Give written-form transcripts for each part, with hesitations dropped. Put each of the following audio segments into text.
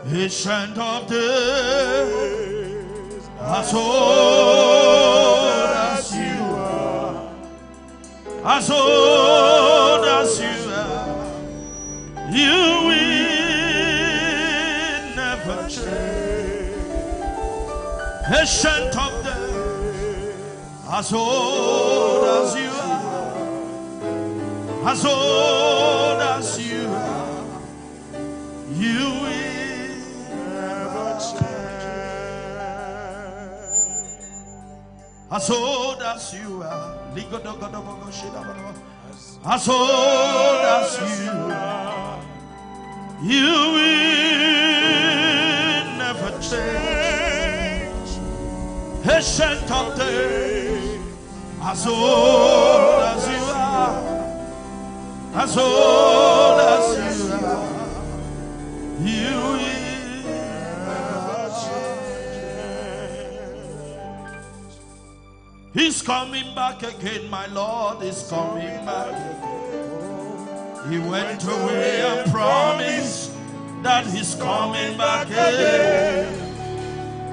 Ancient of days, as old as you are, as old as you are, you will never change. Ancient of days, as old as you are, as old as you are, you will never change. As old as you are, as old as you are, you will never change. Ancient of days, as old as you are, as old as you are, you will never change. He's coming back again, my Lord is coming back again. He went away and promised that he's coming back again.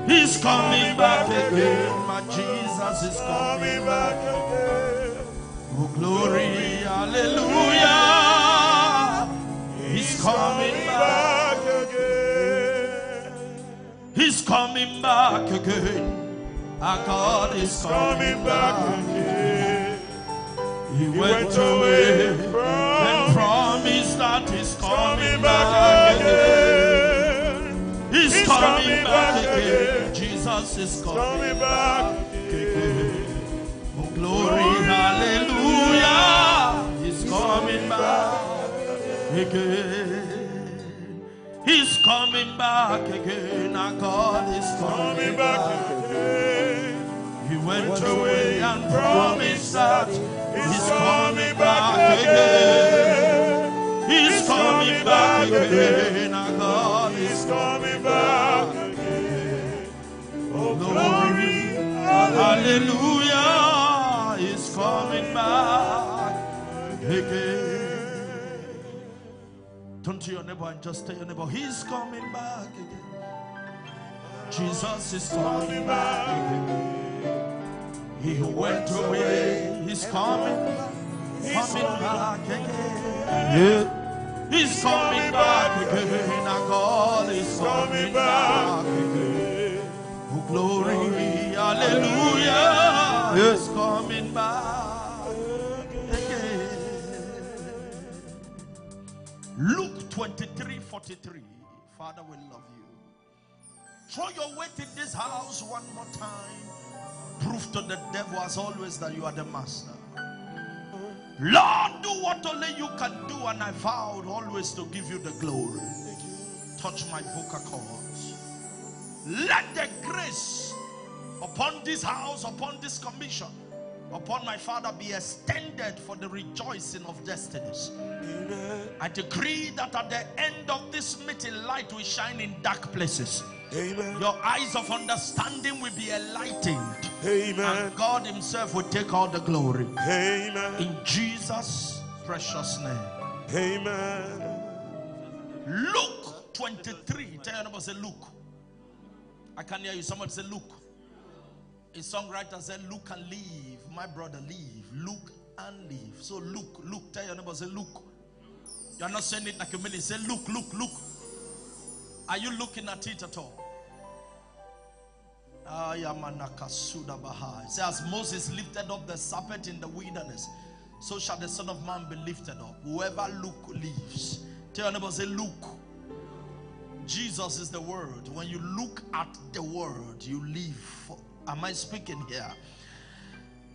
He's coming back again, my Jesus is coming back again. Oh glory, hallelujah. He's coming back again. He's coming back again. Our God is coming back again. He went away and promised that he's coming back again. He's coming back again. Jesus is coming back again. Oh glory, hallelujah. He's coming back again. He's coming back again. Our God is coming back again. He went away and promised that he's coming back again. He's coming back again. Our God is coming back again. Oh glory, hallelujah. He's coming back again. Turn to your neighbor and just tell your neighbor, he's coming back again. Jesus is coming back again. He who went away, he's coming back again. Yeah. He's coming back again. Our God is coming back again. Oh glory, hallelujah. He's coming back again. Luke 23:43. Father, we love you. Throw your weight in this house one more time. Prove to the devil as always that you are the master. Lord, do what only you can do, and I vowed always to give you the glory. Touch my vocal cords. Let the grace upon this house, upon this commission, upon my Father be extended for the rejoicing of destinies. Amen. I decree that at the end of this meeting, light will shine in dark places. Amen. Your eyes of understanding will be enlightened. Amen. And God himself will take all the glory. Amen. In Jesus' precious name. Amen. Luke 23. Tell your neighbor, say Luke. I can hear you. Somebody say Luke. A songwriter said, look and leave. My brother, leave. Look and leave. So look, look. Tell your neighbor, say look. You're not saying it like a minute. Say look, look, look. Are you looking at it at all? It says, as Moses lifted up the serpent in the wilderness, so shall the Son of Man be lifted up. Whoever look lives. Tell your neighbor, say look. Jesus is the word. When you look at the word, you live. Am I speaking here?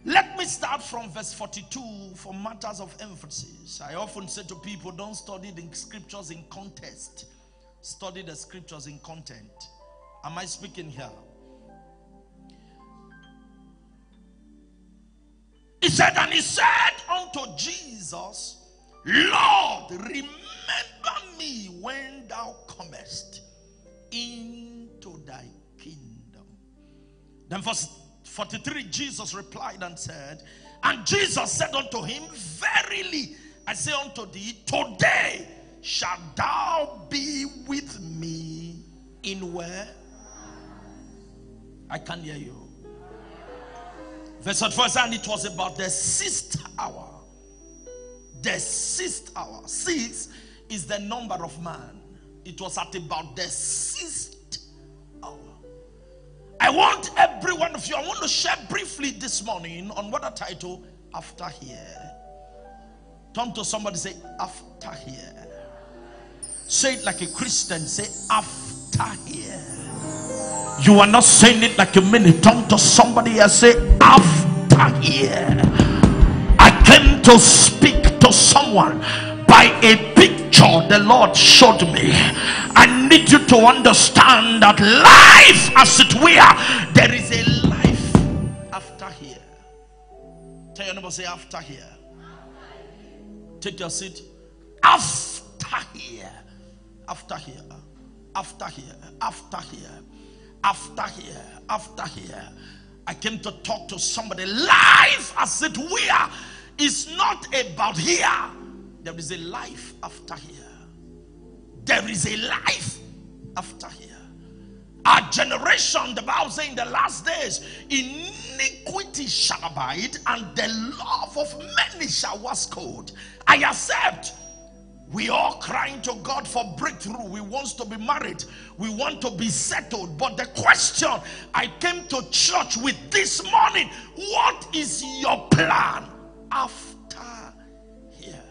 Let me start from verse 42 for matters of emphasis. I often say to people, don't study the scriptures in context. Study the scriptures in content. Am I speaking here? He said, and he said unto Jesus, Lord, remember me when thou comest into thy kingdom. Then verse 43, Jesus replied and said, and Jesus said unto him, verily I say unto thee, today shalt thou be with me in where? I can't hear you. Verse 4 says, and it was about the 6th hour. The 6th hour. 6 is the number of man. It was at about the 6th hour. I want every one of you, I want to share briefly this morning on what a title, After Here. Turn to somebody, say, after here. Say it like a Christian, say, after here. You are not saying it like a minute. Turn to somebody and say, after here. I came to speak to someone by a picture the Lord showed me. I need you to understand that life, as it were, there is a life after here. Tell your neighbor, say, after here. Take your seat. After here. After here. After here. After here. After here. After here. I came to talk to somebody. Life, as it were, is not about here. There is a life after here. There is a life after here. Our generation, the Bible says, in the last days, iniquity shall abide, and the love of many shall wax cold. I accept. We all crying to God for breakthrough. We want to be married. We want to be settled. But the question I came to church with this morning, what is your plan after here?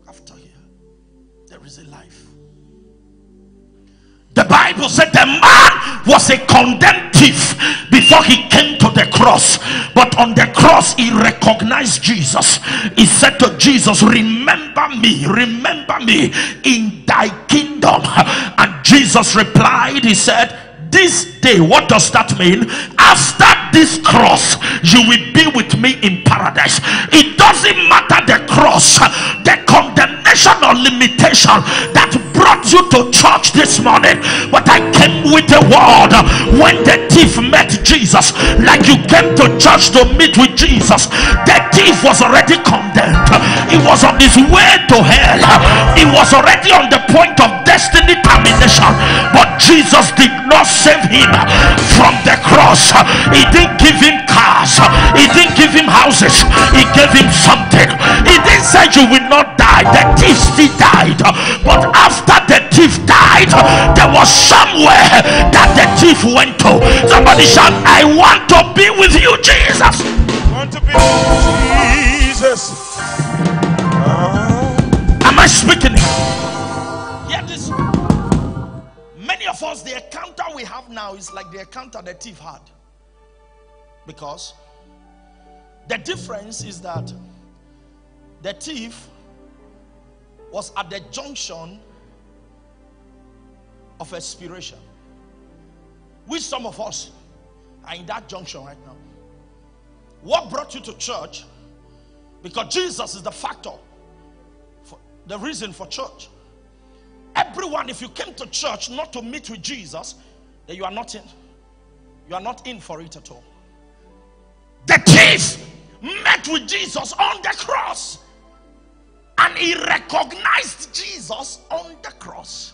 After here, there is a life. The Bible said the man was a condemned thief before he came to the cross. But on the cross, he recognized Jesus. He said to Jesus, remember me in thy kingdom. And Jesus replied, he said, this day, what does that mean? After this cross, you will be with me in paradise. It doesn't matter the cross, the condemnation or limitation that brought you to church this morning. But I came with a word. When the thief met Jesus, like you came to church to meet with Jesus, the thief was already condemned. He was on his way to hell. He was already on the point of destiny termination. But Jesus did not save him from the cross. He didn't give him cars. He didn't give him houses. He gave him something. He didn't say you will not die. The thief still died. But after the thief died, there was somewhere that the thief went to. Somebody shout, I want to be with you, Jesus. I want to be with Jesus. Am I speaking? Yeah, this. Many of us, the encounter we have now is like the encounter the thief had. Because the difference is that the thief was at the junction of expiration, which some of us are in that junction right now. What brought you to church? Because Jesus is the factor, for the reason for church. Everyone, if you came to church not to meet with Jesus, then you are not in. You are not in for it at all. The thief met with Jesus on the cross, and he recognized Jesus on the cross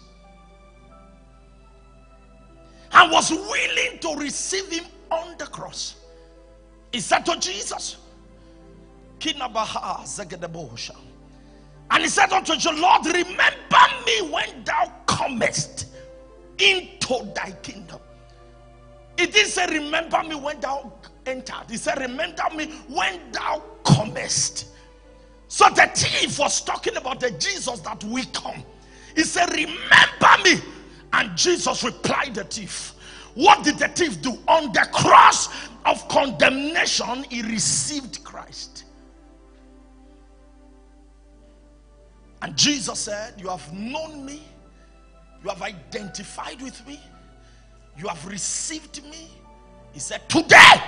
and was willing to receive him on the cross. He said to Jesus, and he said unto you, Lord, remember me when thou comest into thy kingdom. He didn't say remember me when thou entered. He said remember me when thou comest. So the thief was talking about the Jesus that will come. He said remember me. And Jesus replied the thief. What did the thief do? On the cross of condemnation, he received Christ. And Jesus said, you have known me, you have identified with me, you have received me. He said, today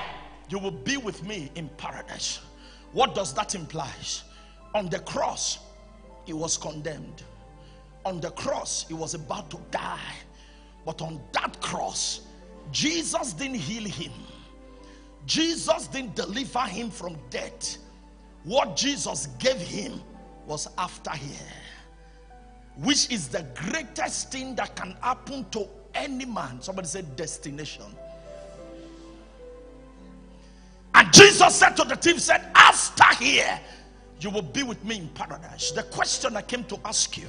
you will be with me in paradise. What does that imply? On the cross, he was condemned. On the cross, he was about to die. But on that cross, Jesus didn't heal him. Jesus didn't deliver him from death. What Jesus gave him was after here, which is the greatest thing that can happen to any man. Somebody said destination. And Jesus said to the thief, said, after here, you will be with me in paradise. The question I came to ask you,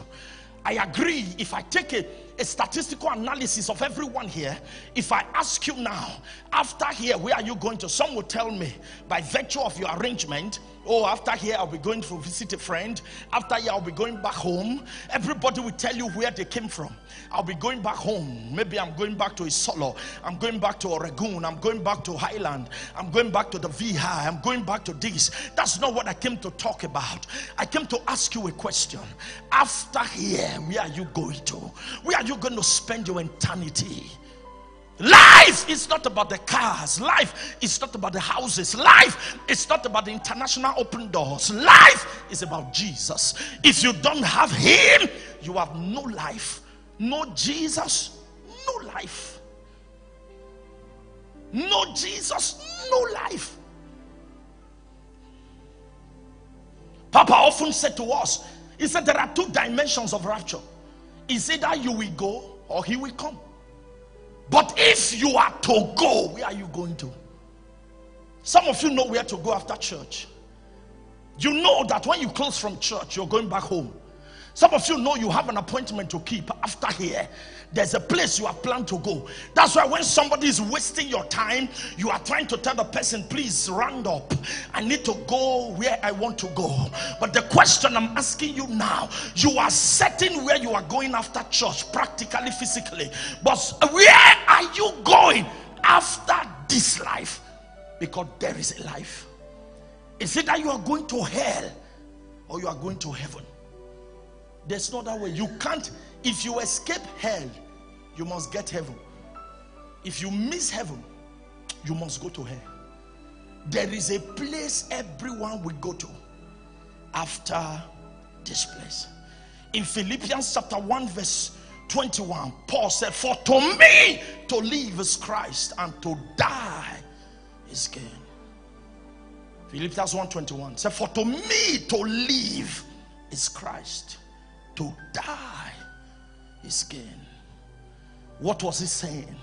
I agree, if I take a statistical analysis of everyone here, if I ask you now, after here, where are you going to? Some will tell me, by virtue of your arrangement, oh, after here, I'll be going to visit a friend. After here, I'll be going back home. Everybody will tell you where they came from. I'll be going back home. Maybe I'm going back to Isolo. I'm going back to Oregon. I'm going back to Highland. I'm going back to the VI. I'm going back to this. That's not what I came to talk about. I came to ask you a question. After here, where are you going to? Where are you going to spend your eternity? Life is not about the cars. Life is not about the houses. Life is not about the international open doors. Life is about Jesus. If you don't have him, you have no life. No Jesus, no life. No Jesus, no life. Papa often said to us, he said there are two dimensions of rapture. It's either you will go or he will come. But if you are to go, where are you going to? Some of you know where to go after church. You know that when you close from church, you're going back home. Some of you know you have an appointment to keep after here. There's a place you have planned to go. That's why when somebody is wasting your time, you are trying to tell the person, please round up. I need to go where I want to go. But the question I'm asking you now, you are certain where you are going after church, practically, physically. But where are you going after this life? Because there is a life. It's either you are going to hell or you are going to heaven. There's no other way. You can't. If you escape hell, you must get heaven. If you miss heaven, you must go to hell. There is a place everyone will go to after this place. In Philippians chapter 1 verse 21, Paul said, for to me to live is Christ and to die is gain. Philippians 1:21 said, for to me to live is Christ, to die is gain. What was he saying?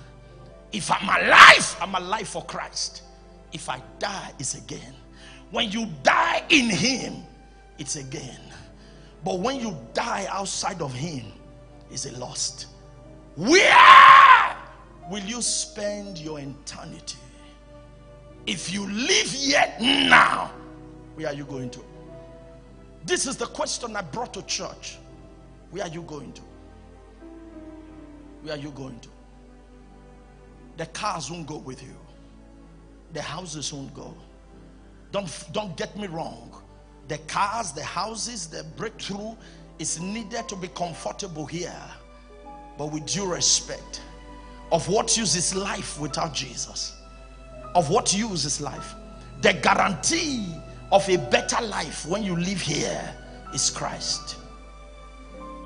If I'm alive for Christ. If I die, it's a gain. When you die in him, it's a gain. But when you die outside of him, it's a loss. Where will you spend your eternity? If you live yet now, where are you going to? This is the question I brought to church. Where are you going to? Where are you going to? The cars won't go with you. The houses won't go. Don't get me wrong. The cars, the houses, the breakthrough is needed to be comfortable here. But with due respect, of what use is life without Jesus? Of what use is life? The guarantee of a better life when you live here is Christ.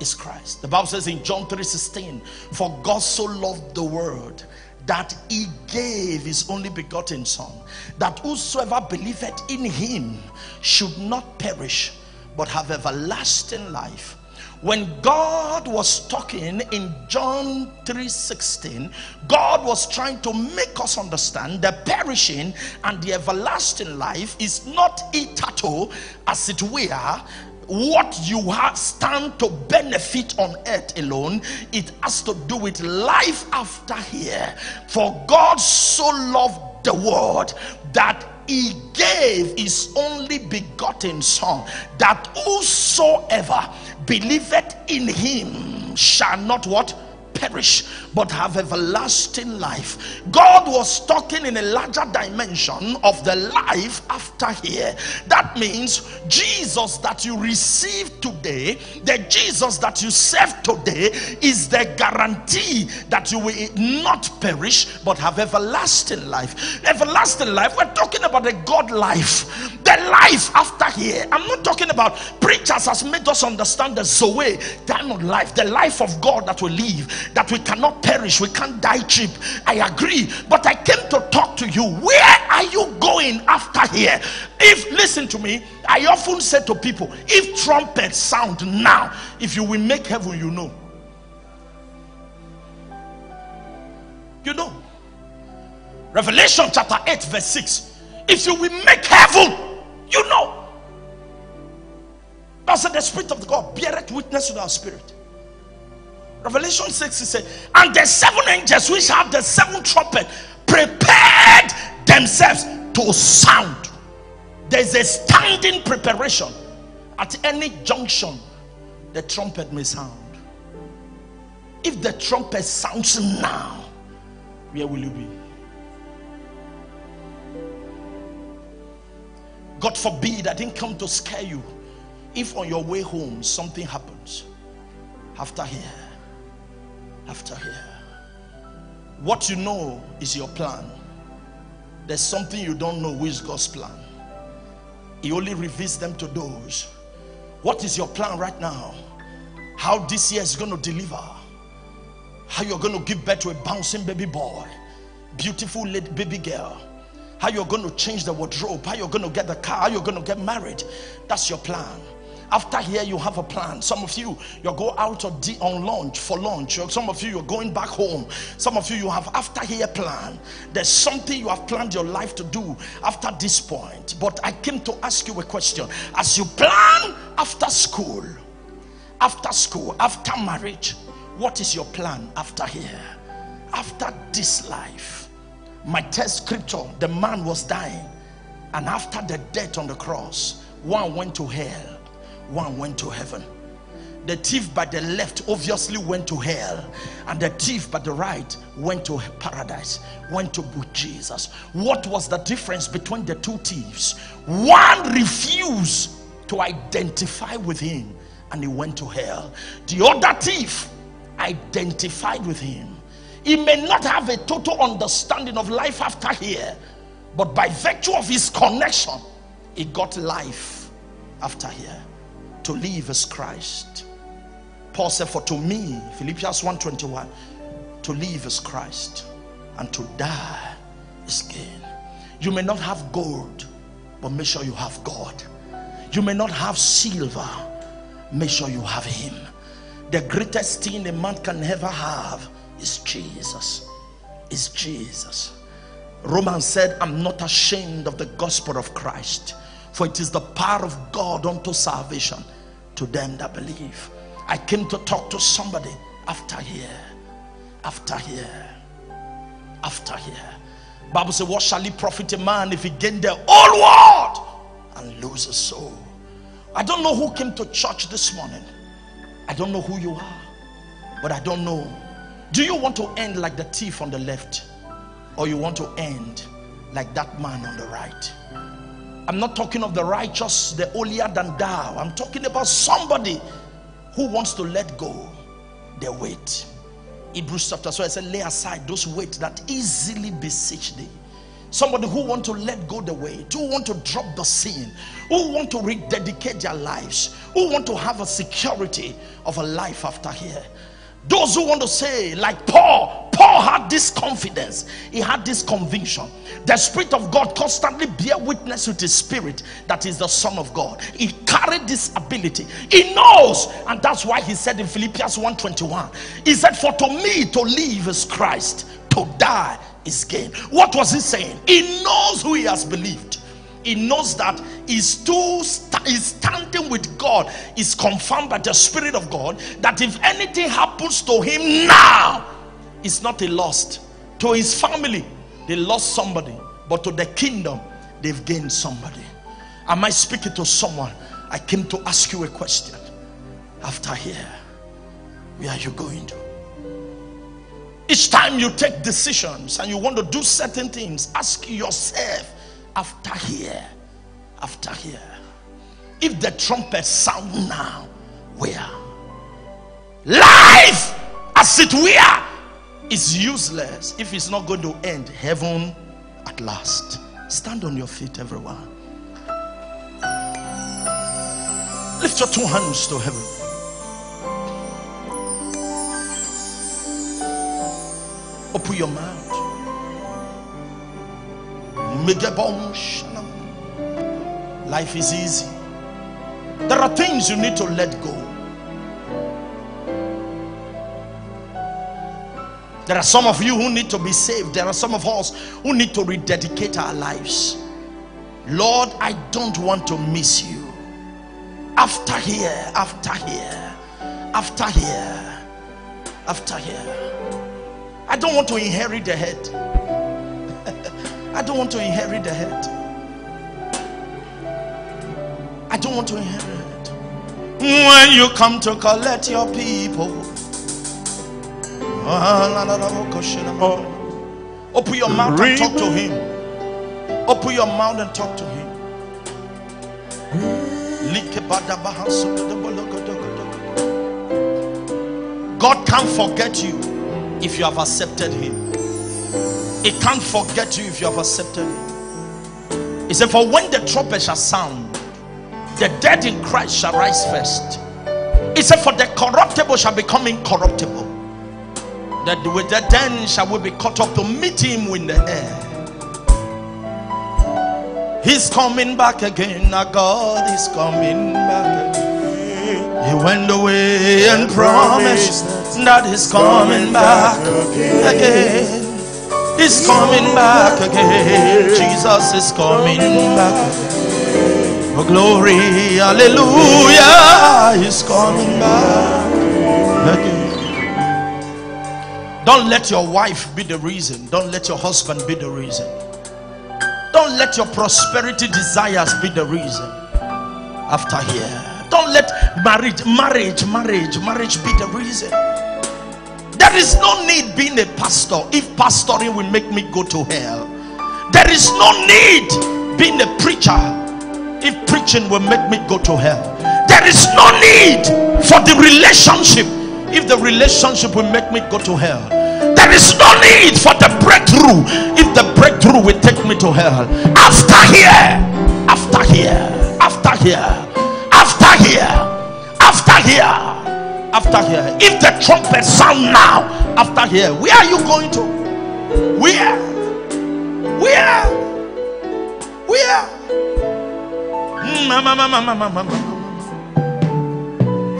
Is Christ. The Bible says in John 3:16, for God so loved the world that he gave his only begotten son, that whosoever believeth in him should not perish but have everlasting life. When God was talking in John 3:16, God was trying to make us understand the perishing and the everlasting life is not eternal, as it were, what you have stand to benefit on earth alone. It has to do with life after here. For God so loved the world that he gave his only begotten son, that whosoever believeth in him shall not what? Perish, but have everlasting life. God was talking in a larger dimension of the life after here. That means Jesus that you receive today, the Jesus that you serve today, is the guarantee that you will not perish but have everlasting life. Everlasting life, we're talking about the God life, the life after here. I'm not talking about preachers has made us understand the Zoe, diamond life, the life of God that we live, that we cannot perish, we can't die cheap. I agree, but I came to talk to you. Where are you going after here? If, listen to me, I often say to people, if trumpets sound now, if you will make heaven, you know. You know. Revelation chapter 8 verse 6. If you will make heaven, you know. That's the Spirit of God beareth witness with our spirit. Revelation 6 he said, and the 7 angels which have the 7 trumpets prepared themselves to sound. There's a standing preparation. At any junction, the trumpet may sound. If the trumpet sounds now, where will you be? God forbid, I didn't come to scare you. If on your way home something happens, after here, what you know is your plan. There's something you don't know, which is God's plan. He only reveals them to those. What is your plan right now? How this year is going to deliver? How you're going to give birth to a bouncing baby boy, beautiful lady baby girl? How you're going to change the wardrobe? How you're going to get the car? How you're going to get married? That's your plan. After here, you have a plan. Some of you, you'll go out on lunch for lunch. Some of you, you're going back home. Some of you, you have after here plan. There's something you have planned your life to do after this point. But I came to ask you a question. As you plan after school, after marriage, what is your plan after here? After this life? My text scripture, the man was dying, and after the death on the cross, one went to hell, one went to heaven. The thief by the left obviously went to hell, and the thief by the right went to paradise, went to with Jesus. What was the difference between the two thieves? One refused to identify with him, and he went to hell. The other thief identified with him. He may not have a total understanding of life after here, but by virtue of his connection, he got life after here. To live is Christ. Paul said, for to me, Philippians 1:21, to live is Christ, and to die is gain. You may not have gold, but make sure you have God. You may not have silver, make sure you have him. The greatest thing a man can ever have is Jesus. Is Jesus. Romans said, I'm not ashamed of the gospel of Christ, for it is the power of God unto salvation to them that believe. I came to talk to somebody after here. Bible says, what shall it profit a man if he gain the whole world and lose his soul? I don't know who came to church this morning. I don't know who you are, but I don't know. Do you want to end like the thief on the left, or you want to end like that man on the right? I'm not talking of the righteous, the holier than thou. I'm talking about somebody who wants to let go their weight. Hebrews chapter 12 said, lay aside those weights that easily beseech thee. Somebody who want to let go the weight, who want to drop the sin, who want to rededicate their lives, who want to have a security of a life after here. Those who want to say, like Paul had this confidence, he had this conviction. The Spirit of God constantly bear witness with his spirit that is the Son of God. He carried this ability. He knows, and that's why he said in Philippians 1:21, he said, for to me to live is Christ, to die is gain. What was he saying? He knows who he has believed. He knows that his standing with God is confirmed by the Spirit of God, that if anything happens to him now, it's not a loss. To his family, they lost somebody, but to the kingdom, they've gained somebody. Am I speaking to someone? I came to ask you a question. After here, where are you going to? Each time you take decisions and you want to do certain things, ask yourself, after here, if the trumpet sound now, where? Life as it were is useless if it's not going to end heaven at last. Stand on your feet, everyone. Lift your two hands to heaven. Open your mouth. Life is easy. There are things you need to let go. There are some of you who need to be saved. There are some of us who need to rededicate our lives. Lord, I don't want to miss you. After here, after here, after here, after here. I don't want to inherit the head. I don't want to inherit the head. I don't want to inherit. When you come to collect your people, open your mouth and talk to him. Open your mouth and talk to him. God can't forget you if you have accepted him. He can't forget you if you have accepted him. He said, for when the trumpet shall sound, the dead in Christ shall rise first. He said, for the corruptible shall become incorruptible, that with the then shall we be caught up to meet him in the air. He's coming back again. Our God is coming back again. He went away and promised that he's coming back again. He's coming back again. Jesus is coming back again. Oh glory, hallelujah. He's coming back again. Don't let your wife be the reason. Don't let your husband be the reason. Don't let your prosperity desires be the reason. After here, don't let marriage be the reason. There is no need being a pastor if pastoring will make me go to hell. There is no need being a preacher if preaching will make me go to hell. There is no need for the relationship if the relationship will make me go to hell. There is no need for the breakthrough if the breakthrough will take me to hell. After here, after here, after here, after here, after here, after here. If the trumpet sound now, after here, where are you going to? Where?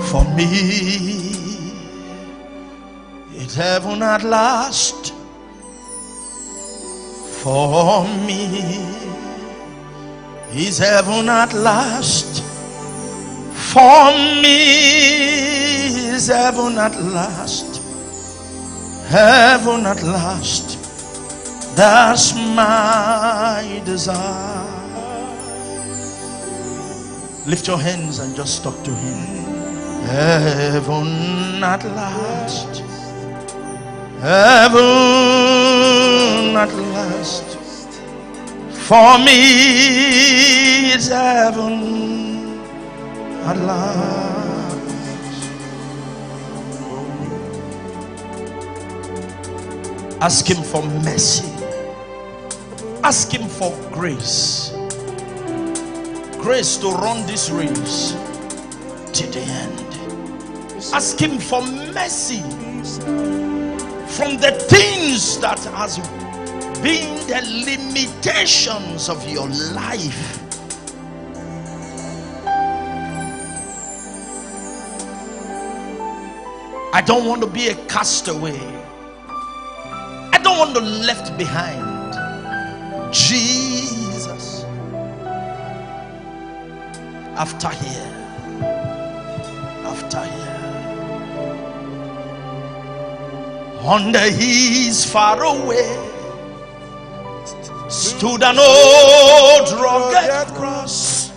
For me, it's heaven at last. For me, it's heaven at last. For me, it's heaven at last. Heaven at last. That's my desire. Lift your hands and just talk to him. Heaven at last. Heaven at last. For me, it's heaven at last. Ask him for mercy. Ask him for grace. Grace to run this race to the end. Ask him for mercy from the things that has been the limitations of your life. I don't want to be a castaway. I don't want to be left behind. Jesus. After here, after here, on the hills far away stood an old rugged cross,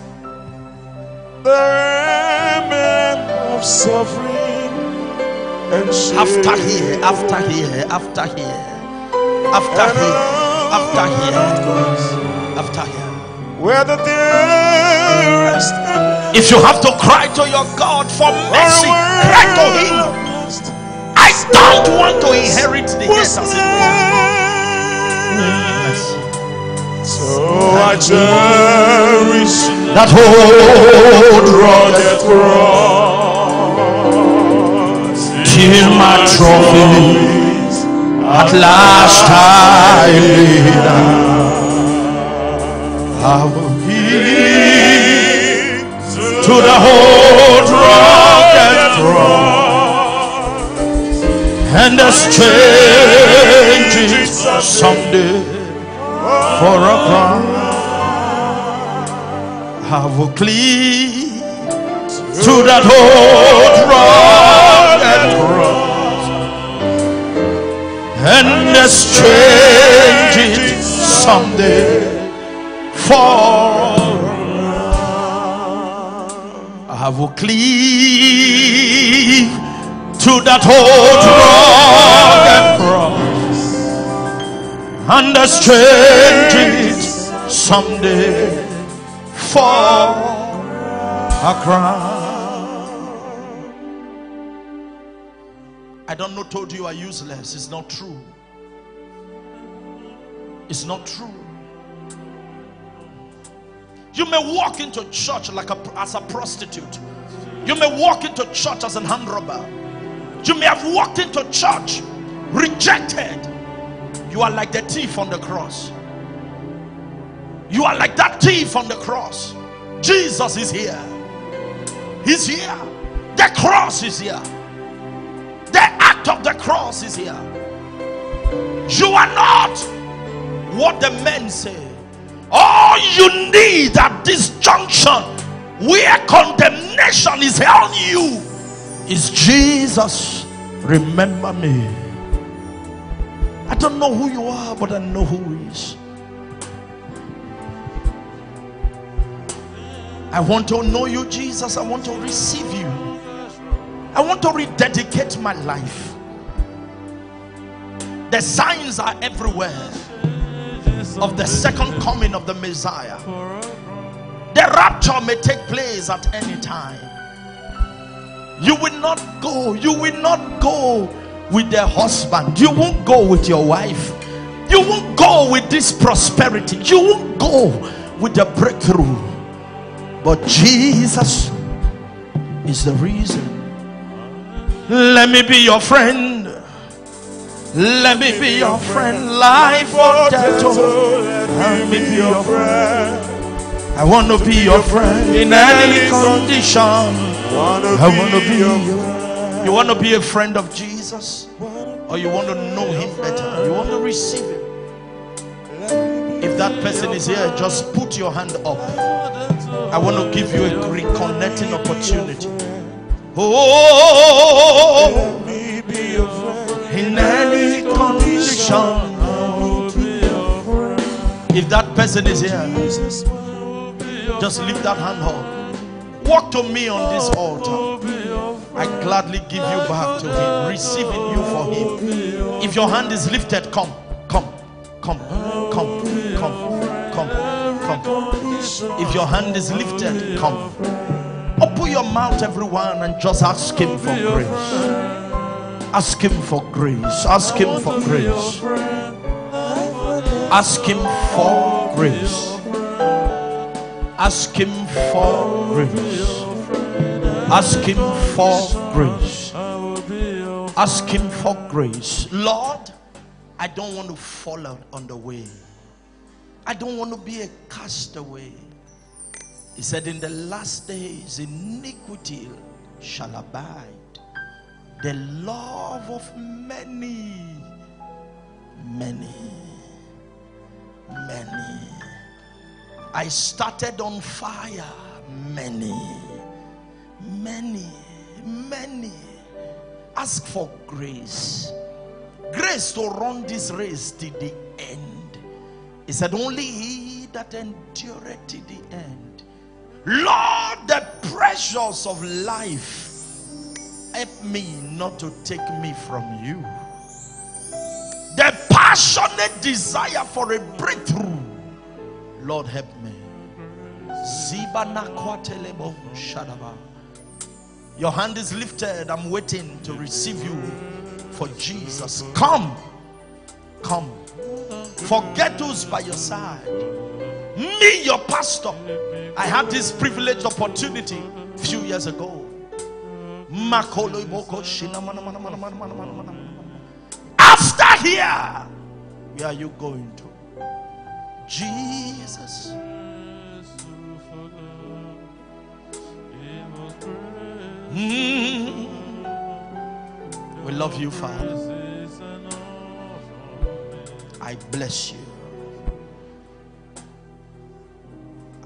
the remnant of suffering and shame. After here, after here, after here, after here, after here, after here. Where the dearest, if you have to cry to your God for mercy, cry to him. I don't want to inherit the earth as it was. So I cherish that old rugged cross till my trophies at last I lay down. I will give to the old rugged cross and the strength someday for a crown. I will cleave to that old rugged cross and exchange it someday for. I will cleave to that old rugged cross and exchange it someday for a crown. I don't know, told you are useless. It's not true. It's not true. You may walk into church like as a prostitute. You may walk into church as an hand robber. You may have walked into church rejected. You are like the thief on the cross. You are like that thief on the cross. Jesus is here. He's here. The cross is here. The act of the cross is here. You are not what the men say. All you need at this junction where condemnation is on you is Jesus. Remember me. I don't know who you are, but I know who He is. I want to know you, Jesus. I want to receive you. I want to rededicate my life. The signs are everywhere of the second coming of the Messiah. The rapture may take place at any time. You will not go. You will not go with the husband. You won't go with your wife. You won't go with this prosperity. You won't go with the breakthrough. But Jesus is the reason. Let me be your friend. Let me be your friend. Life or death. Let me be your friend. I want to be your friend in any condition. I want to be your friend. You want to be a friend of Jesus? Or you want to know Him better? You want to receive Him? If that person is here, just put your hand up. I want to give you a reconnecting opportunity. Oh, in any condition. If that person is here, just lift that hand up. Walk to me on this altar. I gladly give you back to Him, receiving you for Him. If your hand is lifted, come. If your hand is lifted, come. Open your mouth, everyone, and just ask Him for grace. Ask Him for grace. Ask Him for grace. Ask Him for grace. Ask Him for grace. Ask Him for grace. Ask Him for grace. Lord, I don't want to fall out on the way. I don't want to be a castaway. He said, in the last days, iniquity shall abide. The love of many. I started on fire. Many. Ask for grace. Grace to run this race to the end. He said, only he that endureth to the end. Lord, the pressures of life, help me not to take me from you. The passionate desire for a breakthrough, Lord, help me. Your hand is lifted. I'm waiting to receive you for Jesus. Come. Forget who's by your side. Me, your pastor. I had this privileged opportunity a few years ago. After here, where are you going to? Jesus. We love you, Father. I I bless you.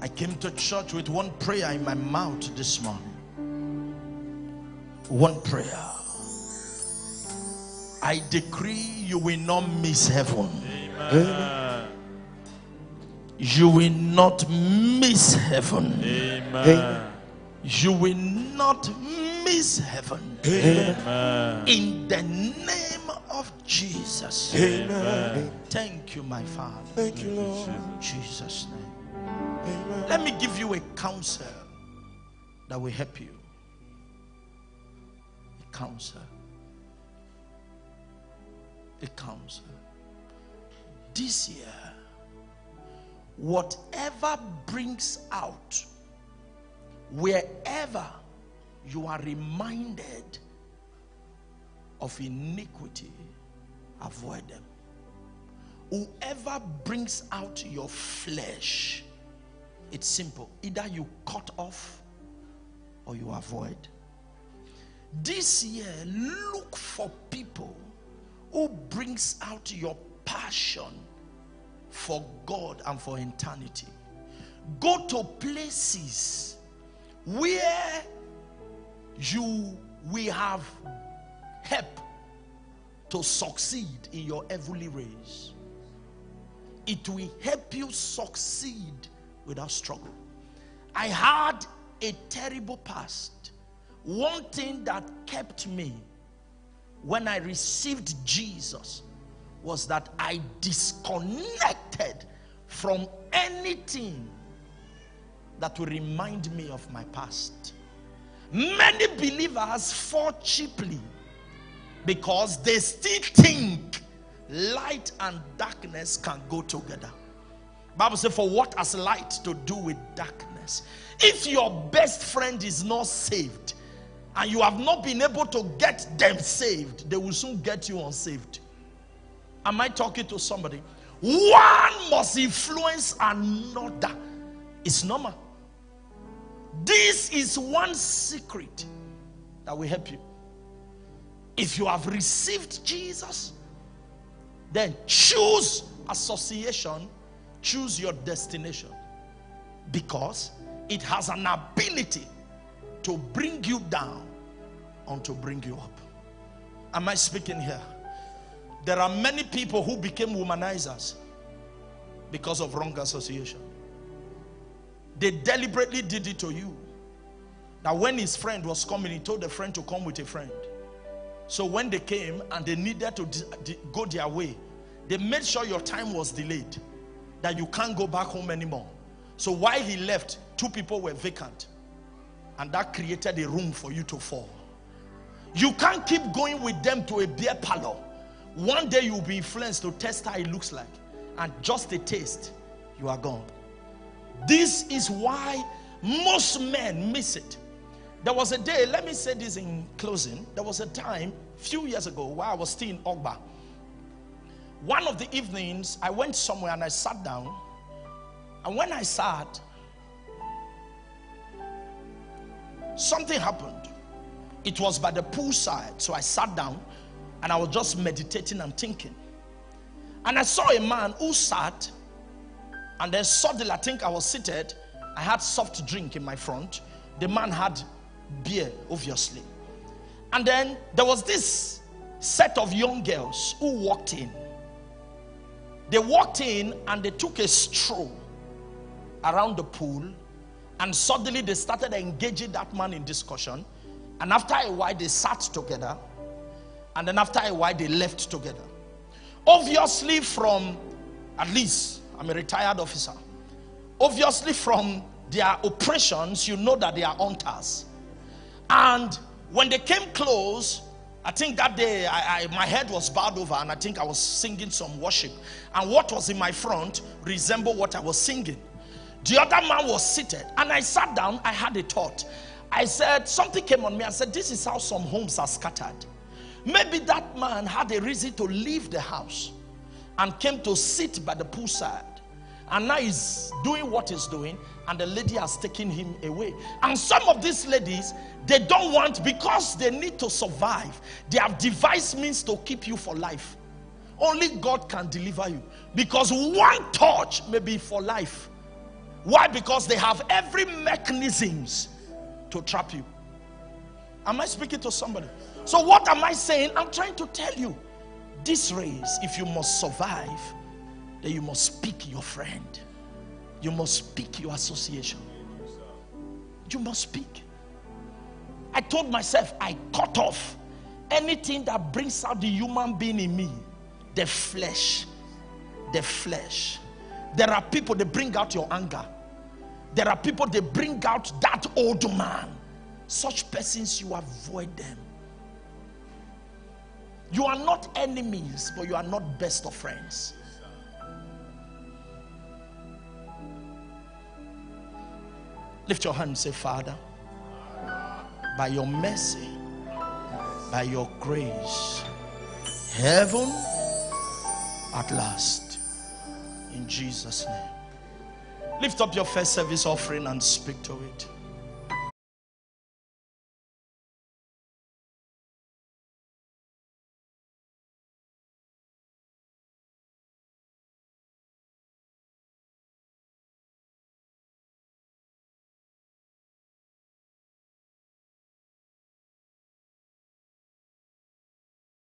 I came to church with one prayer in my mouth this morning. One prayer. I decree you will not miss heaven. Amen. You will not miss heaven. Amen. You will not miss heaven. Amen. In the name of Jesus. Amen. Thank you, my Father. Thank you, Lord. In Jesus' name. Amen. Let me give you a counsel that will help you. A counsel. A counsel. This year, whatever brings out, wherever you are reminded of iniquity, avoid them. Whoever brings out your flesh, it's simple. Either you cut off or you avoid. This year, look for people who brings out your passion for God and for eternity. Go to places where you will have help to succeed in your heavenly race. It will help you succeed without struggle. I had a terrible past. One thing that kept me when I received Jesus was that I disconnected from anything that will remind me of my past. Many believers fall cheaply because they still think light and darkness can go together. Bible says, for what has light to do with darkness? If your best friend is not saved and you have not been able to get them saved, they will soon get you unsaved. Am I talking to somebody? One must influence another. It's normal. This is one secret that will help you. If you have received Jesus, then choose association, choose your destination, because it has an ability to bring you down and to bring you up. Am I speaking here? There are many people who became womanizers because of wrong association. They deliberately did it to you. Now when his friend was coming, he told the friend to come with a friend. So when they came and they needed to go their way, they made sure your time was delayed, that you can't go back home anymore. So while he left, two people were vacant, and that created a room for you to fall. You can't keep going with them to a beer parlor. One day you'll be influenced to test how it looks like, and just a taste, you are gone. This is why most men miss it. There was a day, let me say this in closing, there was a time a few years ago while I was still in Ogba. One of the evenings I went somewhere and I sat down, and when I sat, something happened. It was by the poolside, so I sat down and I was just meditating and thinking. And I saw a man who sat, and then suddenly, I think I was seated, I had soft drink in my front. The man had beer, obviously. And then there was this set of young girls who walked in. They walked in and they took a stroll around the pool, and suddenly they started engaging that man in discussion. And after a while they sat together, and then after a while they left together. Obviously, from, at least I'm a retired officer, obviously from their operations, you know that they are hunters. And when they came close, I think that day my head was bowed over, and I think I was singing some worship, and what was in my front resembled what I was singing. The other man was seated, and I sat down. I had a thought. I said, something came on me. I said, this is how some homes are scattered. Maybe that man had a reason to leave the house and came to sit by the poolside, and now he's doing what he's doing, and the lady has taken him away. And some of these ladies, they don't want, because they need to survive, they have devised means to keep you for life. Only God can deliver you. Because one touch may be for life. Why? Because they have every mechanisms to trap you. Am I speaking to somebody? So what am I saying? I'm trying to tell you, this race, if you must survive, then you must pick your friend. You must pick your association. You must pick. I told myself, I cut off anything that brings out the human being in me. The flesh. The flesh. There are people, they bring out your anger. There are people, they bring out that old man. Such persons, you avoid them. You are not enemies, but you are not best of friends. Lift your hand and say, Father, by your mercy, by your grace, heaven at last, in Jesus' name. Lift up your first service offering and speak to it.